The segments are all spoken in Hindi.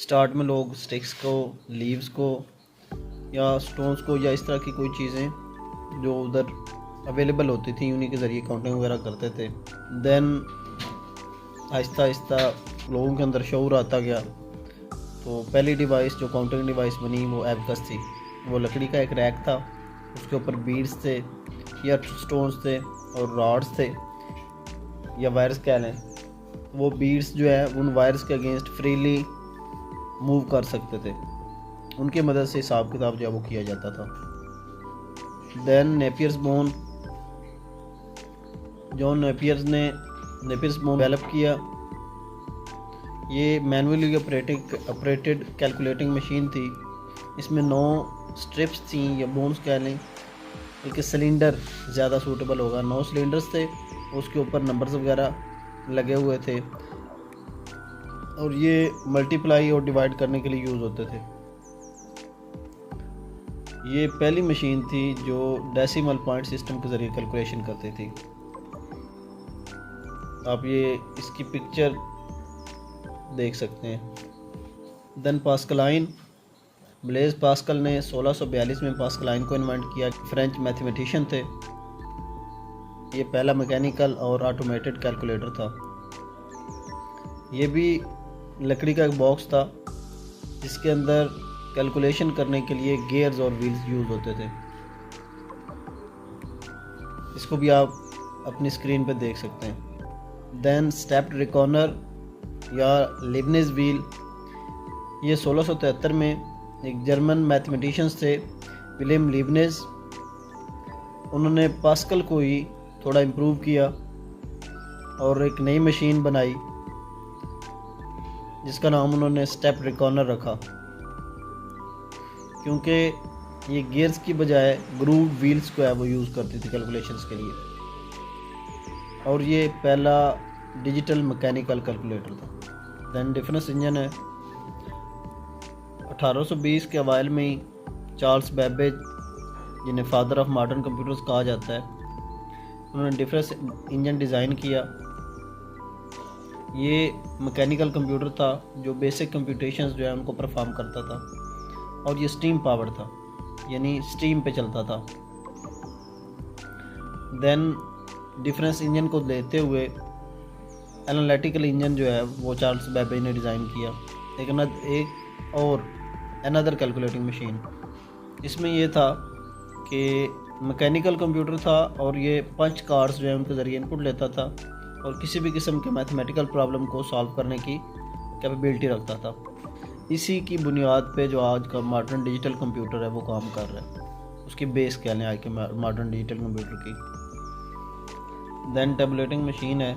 स्टार्ट में लोग स्टिक्स को, लीव्स को या स्टोन्स को या इस तरह की कोई चीज़ें जो उधर अवेलेबल होती थी उन्हीं के ज़रिए काउंटिंग वगैरह करते थे। देन आहिस्ता आहिस्ता लोगों के अंदर शऊर आता गया। तो पहली डिवाइस जो काउंटिंग डिवाइस बनी वो एबकस थी। वो लकड़ी का एक रैक था, उसके ऊपर बीड्स थे या स्टोन्स थे और रॉड्स थे या वायर्स कह लें। वो बीड्स जो है उन वायर्स के अगेंस्ट फ्रीली मूव कर सकते थे, उनकी मदद से हिसाब किताब जो है वो किया जाता था। Then Napier's bone, John Napier's ने नेपियर्स बोन डेवलप किया। ये मैनुअली ऑपरेटेड कैलकुलेटिंग मशीन थी। इसमें 9 स्ट्रिप्स थी या बोन्स कह लें, बल्कि सिलेंडर ज़्यादा सूटेबल होगा। 9 सिलेंडर्स थे, उसके ऊपर नंबर्स वगैरह लगे हुए थे और ये मल्टीप्लाई और डिवाइड करने के लिए यूज़ होते थे। ये पहली मशीन थी जो डेसिमल पॉइंट सिस्टम के ज़रिए कैलकुलेशन करती थी। आप ये इसकी पिक्चर देख सकते हैं। देन पास्कलाइन, ब्लेज पास्कल ने 1642 में पास्कलाइन को इन्वेंट किया। फ्रेंच मैथमेटिशियन थे। ये पहला मैकेनिकल और ऑटोमेटेड कैलकुलेटर था। ये भी लकड़ी का एक बॉक्स था जिसके अंदर कैलकुलेशन करने के लिए गियर्स और व्हील्स यूज़ होते थे। इसको भी आप अपनी स्क्रीन पर देख सकते हैं। देन स्टेप्ड रिकॉर्नर या लिबनिज व्हील, ये 1673 में एक जर्मन मैथमेटिशियंस थे विलियम लीबनिज। उन्होंने पास्कल को ही थोड़ा इम्प्रूव किया और एक नई मशीन बनाई जिसका नाम उन्होंने स्टेप रिकॉर्नर रखा, क्योंकि ये गियर्स की बजाय ग्रूव व्हील्स को है वो यूज़ करती थी कैलकुलेशंस के लिए। और ये पहला डिजिटल मैकेनिकल कैलकुलेटर था। देन डिफरेंस इंजन है। 1820 के अवाइल में ही चार्ल्स बेबेज, जिन्हें फादर ऑफ मॉडर्न कंप्यूटर्स कहा जाता है, उन्होंने डिफरेंस इंजन डिज़ाइन किया। ये मैकेनिकल कंप्यूटर था जो बेसिक कंप्यूटेशंस जो है उनको परफॉर्म करता था और ये स्टीम पावर था, यानी स्टीम पे चलता था। देन डिफरेंस इंजन को लेते हुए एनालिटिकल इंजन जो है वो चार्ल्स बेबेज ने डिज़ाइन किया। एक और अनदर कैलकुलेटिंग मशीन। इसमें ये था कि मैकेनिकल कंप्यूटर था और ये पंच कार्ड्स जो है उनके ज़रिए इनपुट लेता था और किसी भी किस्म के मैथमेटिकल प्रॉब्लम को सॉल्व करने की कैपेबिलिटी रखता था। इसी की बुनियाद पे जो आज का मॉडर्न डिजिटल कंप्यूटर है वो काम कर रहा है। उसकी बेस कह लें आज के मॉडर्न डिजिटल कंप्यूटर की। देन टेबुलेटिंग मशीन है।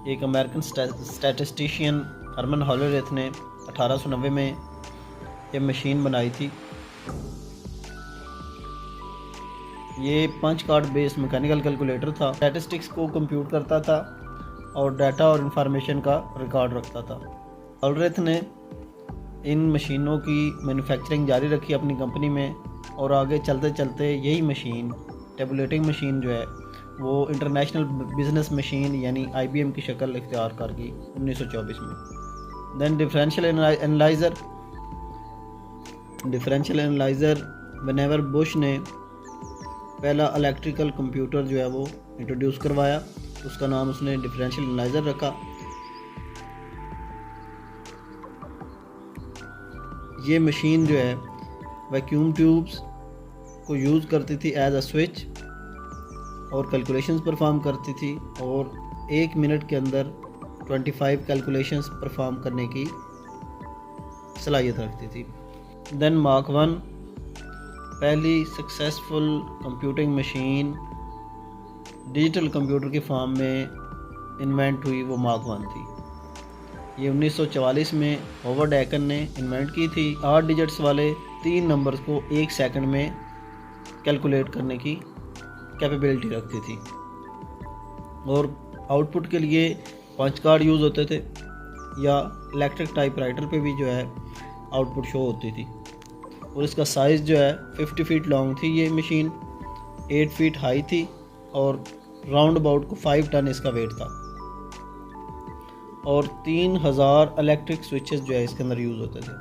एक अमेरिकन स्टैटिस्टिशियन हरमन हॉलोरेथ ने 1890 में ये मशीन बनाई थी। ये punch card based mechanical calculator था। स्टैटिस्टिक्स को कंप्यूट करता था और डाटा और इंफॉर्मेशन का रिकॉर्ड रखता था। हॉलोरेथ ने इन मशीनों की मैन्युफैक्चरिंग जारी रखी अपनी कंपनी में और आगे चलते चलते यही मशीन, टेबुलेटिंग मशीन जो है वो इंटरनेशनल बिजनेस मशीन यानी IBM की शक्ल इख्तियार कर गई 1924 में। Then differential analyser Vannevar Bush ने पहला इलेक्ट्रिकल कंप्यूटर जो है वो इंट्रोड्यूस करवाया, उसका नाम उसने डिफरेंशियल एनालाइज़र रखा। ये मशीन जो है वैक्यूम ट्यूब्स को यूज़ करती थी एज अ स्विच और कैलकुलेशंस परफॉर्म करती थी और 1 मिनट के अंदर 25 कैलकुलेशंस परफॉर्म करने की सलाहियत रखती थी। देन मार्क 1, पहली successful computing machine digital computer की फॉर्म में इन्वेंट हुई, वो मार्क 1 थी। ये 1944 में हॉवर्ड एकर ने इन्वेंट की थी। 8 डिजिट्स वाले 3 नंबर्स को 1 सेकंड में कैलकुलेट करने की कैपेबिलिटी रखती थी और आउटपुट के लिए पंच कार्ड यूज़ होते थे या इलेक्ट्रिक टाइपराइटर पे भी जो है आउटपुट शो होती थी। और इसका साइज़ जो है 50 फीट लॉन्ग थी ये मशीन, 8 फीट हाई थी और राउंड अबाउट को 5 टन इसका वेट था। और 3000 इलेक्ट्रिक स्विचेस जो है इसके अंदर यूज़ होते थे।